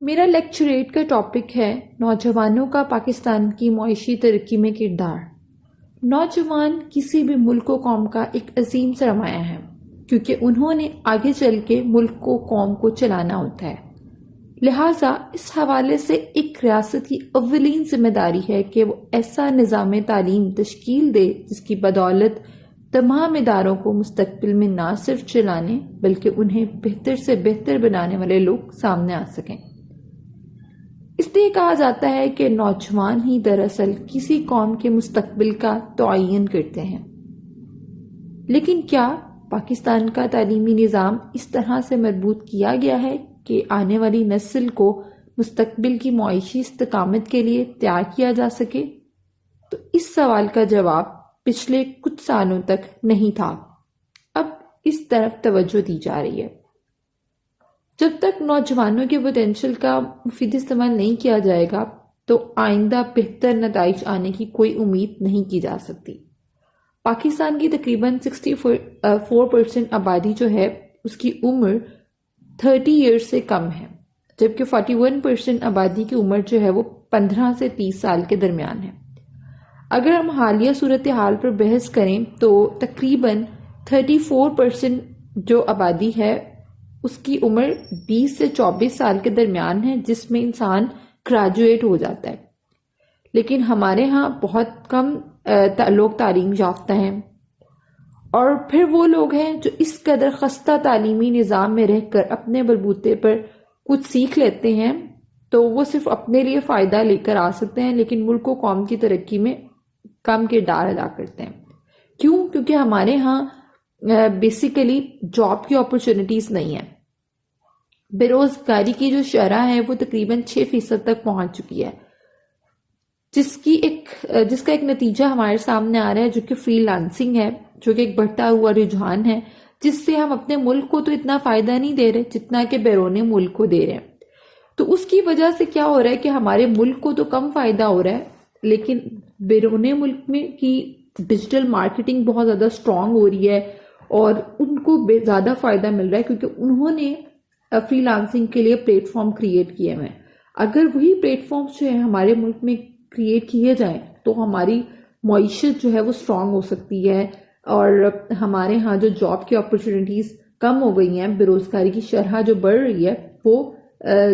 میرا لیکچریٹ کا ٹاپک ہے نوجوانوں کا پاکستان کی معاشی ترقی میں کردار۔ نوجوان کسی بھی ملک و قوم کا ایک عظیم سرمایہ ہے، کیونکہ انہوں نے آگے چل کے ملک و قوم کو چلانا ہوتا ہے۔ لہٰذا اس حوالے سے ایک ریاست کی اولین ذمہ داری ہے کہ وہ ایسا نظام تعلیم تشکیل دے جس کی بدولت تمام اداروں کو مستقبل میں نہ صرف چلانے بلکہ انہیں بہتر سے بہتر بنانے والے لوگ سامنے آ سکیں۔ اس لیے کہا جاتا ہے کہ نوجوان ہی دراصل کسی قوم کے مستقبل کا تعین کرتے ہیں۔ لیکن کیا پاکستان کا تعلیمی نظام اس طرح سے مربوط کیا گیا ہے کہ آنے والی نسل کو مستقبل کی معاشی استقامت کے لیے تیار کیا جا سکے؟ تو اس سوال کا جواب پچھلے کچھ سالوں تک نہیں تھا۔ اب اس طرف توجہ دی جا رہی ہے۔ جب تک نوجوانوں کے پوٹینشل کا مفید استعمال نہیں کیا جائے گا تو آئندہ بہتر نتائج آنے کی کوئی امید نہیں کی جا سکتی۔ پاکستان کی تقریباً 64% آبادی جو ہے اس کی عمر 30 ایئرز سے کم ہے، جبکہ 41% آبادی کی عمر جو ہے وہ 15 سے 30 سال کے درمیان ہے۔ اگر ہم حالیہ صورتحال پر بحث کریں تو تقریباً 34% جو آبادی ہے اس کی عمر 20 سے 24 سال کے درمیان ہے، جس میں انسان گریجویٹ ہو جاتا ہے۔ لیکن ہمارے ہاں بہت کم لوگ تعلیم یافتہ ہیں، اور پھر وہ لوگ ہیں جو اس قدر خستہ تعلیمی نظام میں رہ کر اپنے بلبوتے پر کچھ سیکھ لیتے ہیں تو وہ صرف اپنے لیے فائدہ لے کر آ سکتے ہیں، لیکن ملک و قوم کی ترقی میں کم کردار ادا کرتے ہیں۔ کیوں؟ کیونکہ ہمارے ہاں بیسیکلی جاب کی اپرچونٹیز نہیں ہیں۔ بے روزگاری کی جو شرح ہے وہ تقریباً 6% تک پہنچ چکی ہے، جس کا ایک نتیجہ ہمارے سامنے آ رہا ہے جو کہ فری لانسنگ ہے، جو کہ ایک بڑھتا ہوا رجحان ہے، جس سے ہم اپنے ملک کو تو اتنا فائدہ نہیں دے رہے جتنا کہ بیرون ملک کو دے رہے ہیں۔ تو اس کی وجہ سے کیا ہو رہا ہے کہ ہمارے ملک کو تو کم فائدہ ہو رہا ہے، لیکن بیرون ملک میں کی ڈیجیٹل مارکیٹنگ بہت زیادہ اسٹرانگ ہو رہی ہے اور ان کو زیادہ فائدہ مل رہا ہے کیونکہ انہوں نے فری لانسنگ کے لیے پلیٹ فارم کریٹ کیے ہوئے ہیں۔ اگر وہی پلیٹ فارمز جو ہے ہمارے ملک میں کریٹ کیے جائیں تو ہماری معیشت جو ہے وہ اسٹرانگ ہو سکتی ہے، اور ہمارے ہاں جو جاب کی اپرچونٹیز کم ہو گئی ہیں، بے روزگاری کی شرح جو بڑھ رہی ہے وہ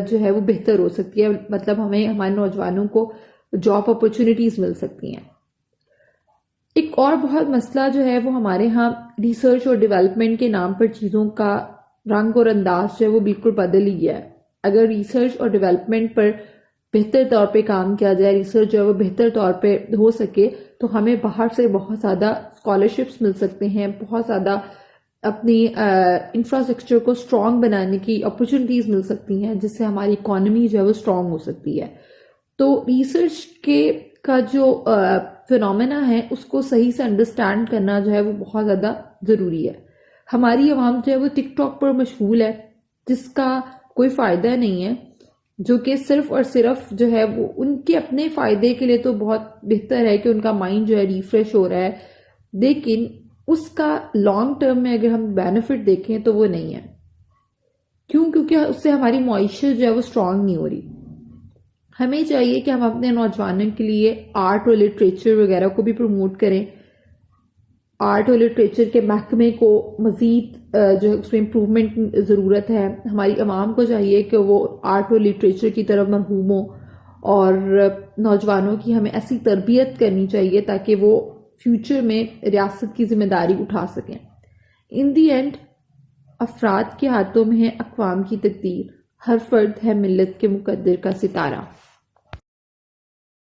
جو ہے وہ بہتر ہو سکتی ہے، مطلب ہمارے نوجوانوں کو جاب اپرچونٹیز مل سکتی ہیں۔ ایک اور بہت مسئلہ جو ہے وہ ہمارے ہاں ریسرچ اور ڈیولپمنٹ کے نام پر چیزوں کا رنگ اور انداز جو ہے وہ بالکل بدل ہی گیا ہے۔ اگر ریسرچ اور ڈیولپمنٹ پر بہتر طور پہ کام کیا جائے، ریسرچ جو ہے وہ بہتر طور پہ ہو سکے تو ہمیں باہر سے بہت زیادہ اسکالرشپس مل سکتے ہیں، بہت زیادہ اپنی انفراسٹرکچر کو اسٹرانگ بنانے کی اپرچونٹیز مل سکتی ہیں، جس سے ہماری اکانومی جو ہے وہ اسٹرانگ ہو سکتی ہے۔ تو ریسرچ کا جو فینومینا ہے اس کو صحیح سے انڈرسٹینڈ کرنا جو ہے وہ بہت زیادہ ضروری ہے۔ ہماری عوام جو ہے وہ ٹک ٹاک پر مشغول ہے، جس کا کوئی فائدہ نہیں ہے، جو کہ صرف اور صرف جو ہے وہ ان کے اپنے فائدے کے لیے تو بہت بہتر ہے کہ ان کا مائنڈ جو ہے ریفریش ہو رہا ہے، لیکن اس کا لانگ ٹرم میں اگر ہم بینیفٹ دیکھیں تو وہ نہیں ہے۔ کیوں؟ کیونکہ اس سے ہماری معیشت جو ہے وہ اسٹرانگ نہیں ہو رہی۔ ہمیں چاہیے کہ ہم اپنے نوجوانوں کے لیے آرٹ اور لٹریچر وغیرہ کو بھی پروموٹ کریں۔ آرٹ اور لٹریچر کے محکمے کو مزید جو ہے اس میں امپروومنٹ ضرورت ہے۔ ہماری عوام کو چاہیے کہ وہ آرٹ اور لٹریچر کی طرف مرغوب ہوں، اور نوجوانوں کی ہمیں ایسی تربیت کرنی چاہیے تاکہ وہ فیوچر میں ریاست کی ذمہ داری اٹھا سکیں۔ ان دی اینڈ افراد کے ہاتھوں میں ہے اقوام کی تقدیر، ہر فرد ہے ملت کے مقدر کا ستارہ۔